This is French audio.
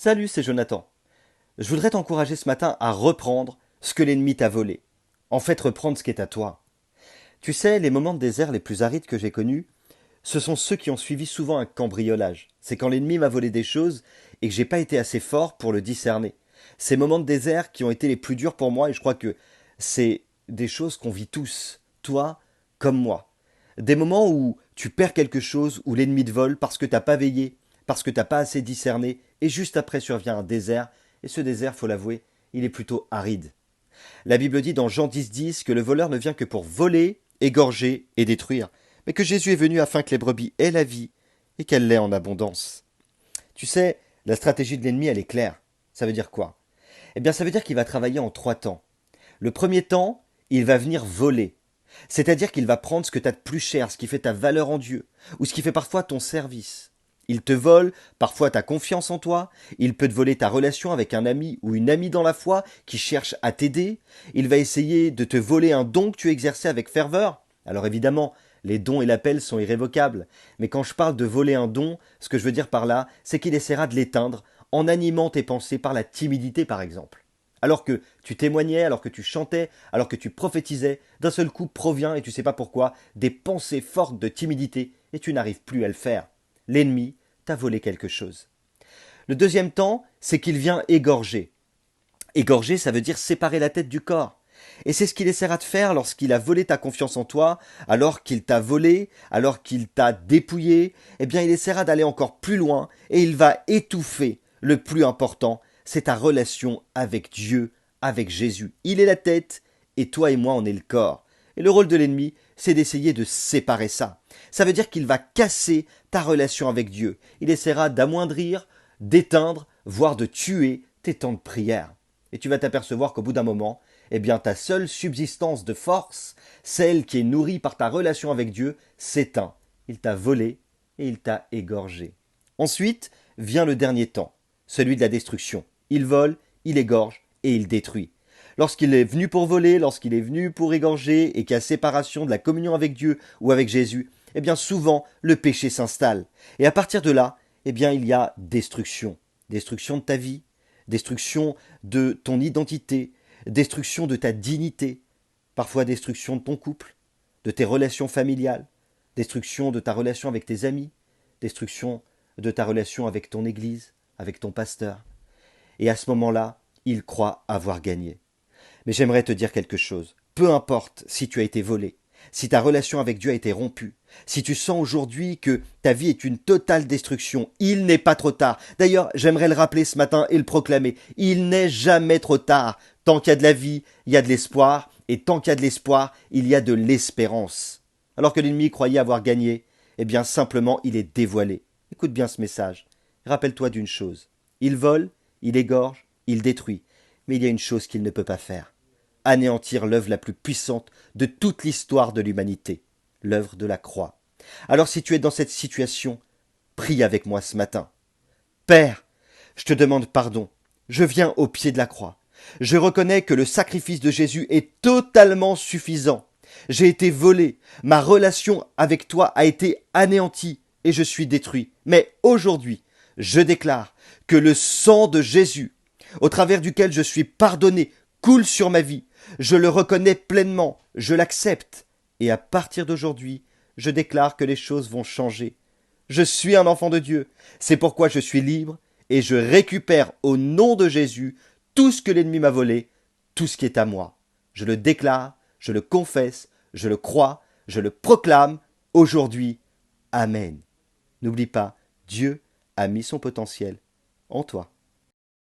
Salut, c'est Jonathan. Je voudrais t'encourager ce matin à reprendre ce que l'ennemi t'a volé. En fait, reprendre ce qui est à toi. Tu sais, les moments de désert les plus arides que j'ai connus, ce sont ceux qui ont suivi souvent un cambriolage. C'est quand l'ennemi m'a volé des choses et que j'ai pas été assez fort pour le discerner. Ces moments de désert qui ont été les plus durs pour moi et je crois que c'est des choses qu'on vit tous, toi comme moi. Des moments où tu perds quelque chose, où l'ennemi te vole parce que t'as pas veillé, parce que t'as pas assez discerné, et juste après survient un désert, et ce désert, faut l'avouer, il est plutôt aride. La Bible dit dans Jean 10,10 que le voleur ne vient que pour voler, égorger et détruire, mais que Jésus est venu afin que les brebis aient la vie et qu'elle l'ait en abondance. Tu sais, la stratégie de l'ennemi, elle est claire. Ça veut dire quoi? Eh bien, ça veut dire qu'il va travailler en trois temps. Le premier temps, il va venir voler. C'est-à-dire qu'il va prendre ce que tu as de plus cher, ce qui fait ta valeur en Dieu, ou ce qui fait parfois ton service. Il te vole parfois ta confiance en toi, il peut te voler ta relation avec un ami ou une amie dans la foi qui cherche à t'aider, il va essayer de te voler un don que tu exerçais avec ferveur. Alors évidemment, les dons et l'appel sont irrévocables, mais quand je parle de voler un don, ce que je veux dire par là, c'est qu'il essaiera de l'éteindre en animant tes pensées par la timidité par exemple. Alors que tu témoignais, alors que tu chantais, alors que tu prophétisais, d'un seul coup provient, et tu sais pas pourquoi, des pensées fortes de timidité, et tu n'arrives plus à le faire. L'ennemi t'a volé quelque chose. Le deuxième temps, c'est qu'il vient égorger. Égorger, ça veut dire séparer la tête du corps. Et c'est ce qu'il essaiera de faire lorsqu'il a volé ta confiance en toi, alors qu'il t'a volé, alors qu'il t'a dépouillé, eh bien il essaiera d'aller encore plus loin et il va étouffer le plus important, c'est ta relation avec Dieu, avec Jésus. Il est la tête et toi et moi on est le corps. Et le rôle de l'ennemi, c'est d'essayer de séparer ça. Ça veut dire qu'il va casser ta relation avec Dieu. Il essaiera d'amoindrir, d'éteindre, voire de tuer tes temps de prière. Et tu vas t'apercevoir qu'au bout d'un moment, eh bien ta seule subsistance de force, celle qui est nourrie par ta relation avec Dieu, s'éteint. Il t'a volé et il t'a égorgé. Ensuite vient le dernier temps, celui de la destruction. Il vole, il égorge et il détruit. Lorsqu'il est venu pour voler, lorsqu'il est venu pour égorger et qu'il y a séparation de la communion avec Dieu ou avec Jésus, eh bien souvent le péché s'installe. Et à partir de là, eh bien il y a destruction. Destruction de ta vie, destruction de ton identité, destruction de ta dignité, parfois destruction de ton couple, de tes relations familiales, destruction de ta relation avec tes amis, destruction de ta relation avec ton église, avec ton pasteur. Et à ce moment-là, il croit avoir gagné. Mais j'aimerais te dire quelque chose. Peu importe si tu as été volé, si ta relation avec Dieu a été rompue, si tu sens aujourd'hui que ta vie est une totale destruction, il n'est pas trop tard. D'ailleurs, j'aimerais le rappeler ce matin et le proclamer. Il n'est jamais trop tard. Tant qu'il y a de la vie, il y a de l'espoir. Et tant qu'il y a de l'espoir, il y a de l'espérance. Alors que l'ennemi croyait avoir gagné, eh bien simplement il est dévoilé. Écoute bien ce message. Rappelle-toi d'une chose. Il vole, il égorge, il détruit. Mais il y a une chose qu'il ne peut pas faire. Anéantir l'œuvre la plus puissante de toute l'histoire de l'humanité, l'œuvre de la croix. Alors si tu es dans cette situation, prie avec moi ce matin. Père, je te demande pardon. Je viens au pied de la croix. Je reconnais que le sacrifice de Jésus est totalement suffisant. J'ai été volé, ma relation avec toi a été anéantie et je suis détruit. Mais aujourd'hui, je déclare que le sang de Jésus, au travers duquel je suis pardonné, coule sur ma vie. Je le reconnais pleinement, je l'accepte. Et à partir d'aujourd'hui, je déclare que les choses vont changer. Je suis un enfant de Dieu. C'est pourquoi je suis libre et je récupère au nom de Jésus tout ce que l'ennemi m'a volé, tout ce qui est à moi. Je le déclare, je le confesse, je le crois, je le proclame aujourd'hui. Amen. N'oublie pas, Dieu a mis son potentiel en toi.